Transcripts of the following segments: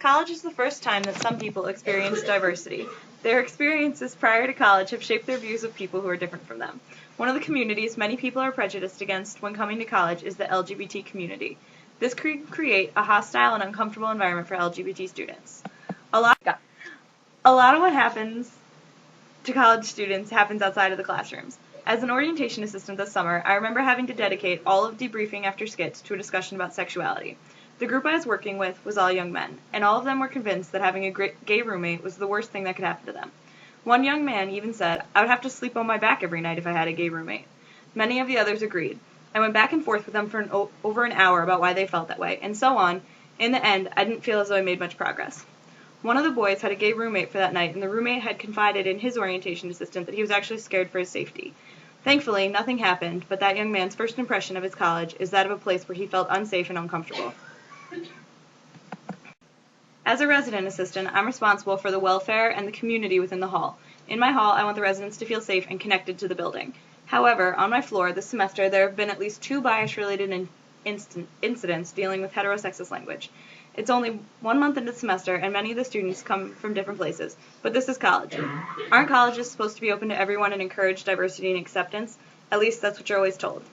College is the first time that some people experience diversity. Their experiences prior to college have shaped their views of people who are different from them. One of the communities many people are prejudiced against when coming to college is the LGBT community. This could create a hostile and uncomfortable environment for LGBT students. A lot of what happens to college students happens outside of the classrooms. As an orientation assistant this summer, I remember having to dedicate all of debriefing after skits to a discussion about sexuality. The group I was working with was all young men, and all of them were convinced that having a gay roommate was the worst thing that could happen to them. One young man even said, I would have to sleep on my back every night if I had a gay roommate. Many of the others agreed. I went back and forth with them for over an hour about why they felt that way, and so on. In the end, I didn't feel as though I made much progress. One of the boys had a gay roommate for that night, and the roommate had confided in his orientation assistant that he was actually scared for his safety. Thankfully, nothing happened, but that young man's first impression of his college is that of a place where he felt unsafe and uncomfortable. As a resident assistant, I'm responsible for the welfare and the community within the hall. In my hall, I want the residents to feel safe and connected to the building. However, on my floor this semester, there have been at least 2 bias-related incidents dealing with heterosexist language. It's only 1 month into the semester, and many of the students come from different places. But this is college. Aren't colleges supposed to be open to everyone and encourage diversity and acceptance? At least that's what you're always told.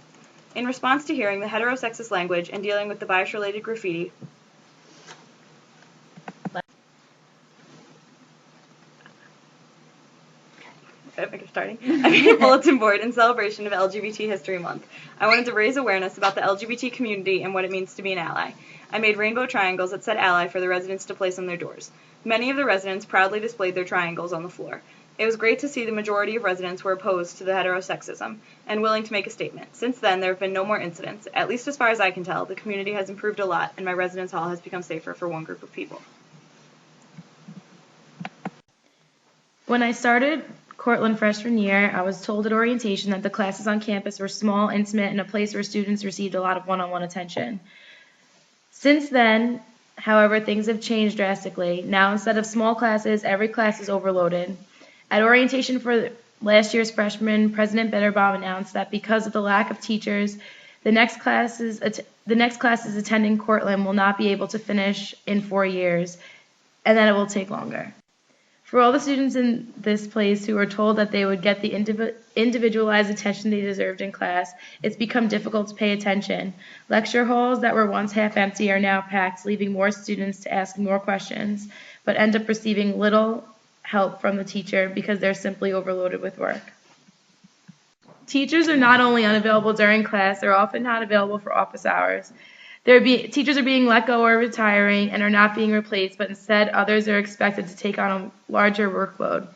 In response to hearing the heterosexist language and dealing with the bias-related graffiti, I made a bulletin board in celebration of LGBT History Month. I wanted to raise awareness about the LGBT community and what it means to be an ally. I made rainbow triangles that said ally for the residents to place on their doors. Many of the residents proudly displayed their triangles on the floor. It was great to see the majority of residents were opposed to the heterosexism and willing to make a statement. Since then, there have been no more incidents. At least as far as I can tell, the community has improved a lot, and my residence hall has become safer for one group of people. When I started Cortland freshman year, I was told at orientation that the classes on campus were small, intimate, and a place where students received a lot of one-on-one attention. Since then, however, things have changed drastically. Now, instead of small classes, every class is overloaded. At orientation for last year's freshman, President Bitterbaum announced that because of the lack of teachers, the next classes attending Cortland will not be able to finish in 4 years, and that it will take longer. For all the students in this place who were told that they would get the individualized attention they deserved in class, it's become difficult to pay attention. Lecture halls that were once half empty are now packed, leaving more students to ask more questions, but end up receiving little help from the teacher because they're simply overloaded with work. Teachers are not only unavailable during class, they're often not available for office hours. Teachers are being let go or retiring and are not being replaced, but instead others are expected to take on a larger workload.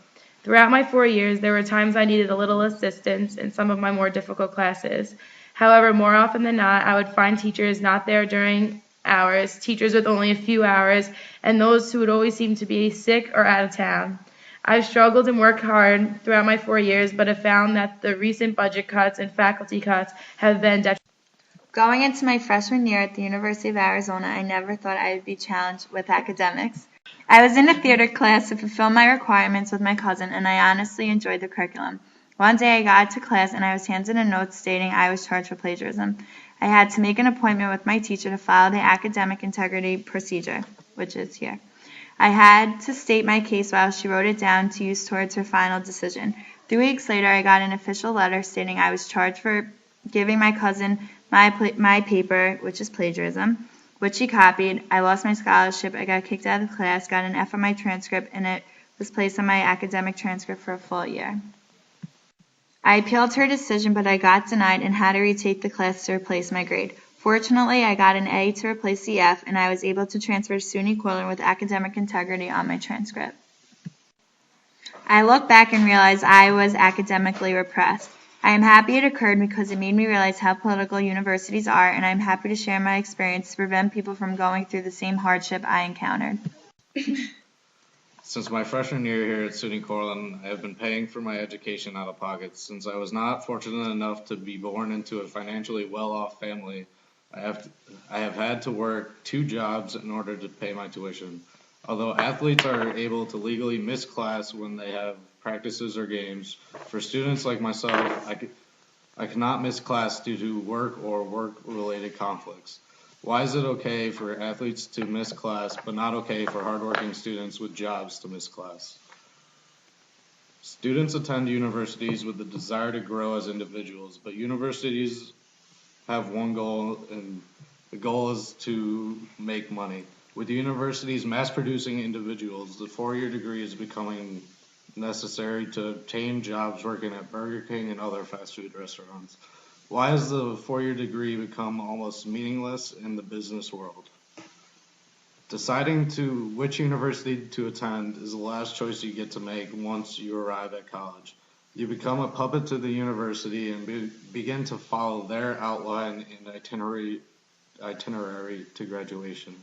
Throughout my 4 years, there were times I needed a little assistance in some of my more difficult classes. However, more often than not, I would find teachers not there during hours, teachers with only a few hours, and those who would always seem to be sick or out of town. I've struggled and worked hard throughout my 4 years, but have found that the recent budget cuts and faculty cuts have been detrimental. Going into my freshman year at the University of Arizona, I never thought I would be challenged with academics. I was in a theater class to fulfill my requirements with my cousin, and I honestly enjoyed the curriculum. One day I got to class and I was handed a note stating I was charged for plagiarism. I had to make an appointment with my teacher to follow the academic integrity procedure, which is here. I had to state my case while she wrote it down to use towards her final decision. 3 weeks later, I got an official letter stating I was charged for giving my cousin my paper, which is plagiarism, which she copied. I lost my scholarship. I got kicked out of the class, got an F on my transcript, and it was placed on my academic transcript for a full year. I appealed her decision, but I got denied and had to retake the class to replace my grade. Fortunately, I got an A to replace the F, and I was able to transfer to SUNY Cortland with academic integrity on my transcript. I look back and realize I was academically repressed. I am happy it occurred because it made me realize how political universities are, and I am happy to share my experience to prevent people from going through the same hardship I encountered. Since my freshman year here at SUNY Cortland, I have been paying for my education out of pocket. Since I was not fortunate enough to be born into a financially well-off family, I have had to work 2 jobs in order to pay my tuition. Although athletes are able to legally miss class when they have practices or games, for students like myself, I cannot miss class due to work or work-related conflicts. Why is it okay for athletes to miss class, but not okay for hardworking students with jobs to miss class? Students attend universities with the desire to grow as individuals, but universities have one goal, and the goal is to make money. With the universities mass producing individuals, the 4-year degree is becoming necessary to obtain jobs working at Burger King and other fast food restaurants. Why has the 4-year degree become almost meaningless in the business world? Deciding to which university to attend is the last choice you get to make once you arrive at college. You become a puppet to the university and begin to follow their outline and itinerary to graduation.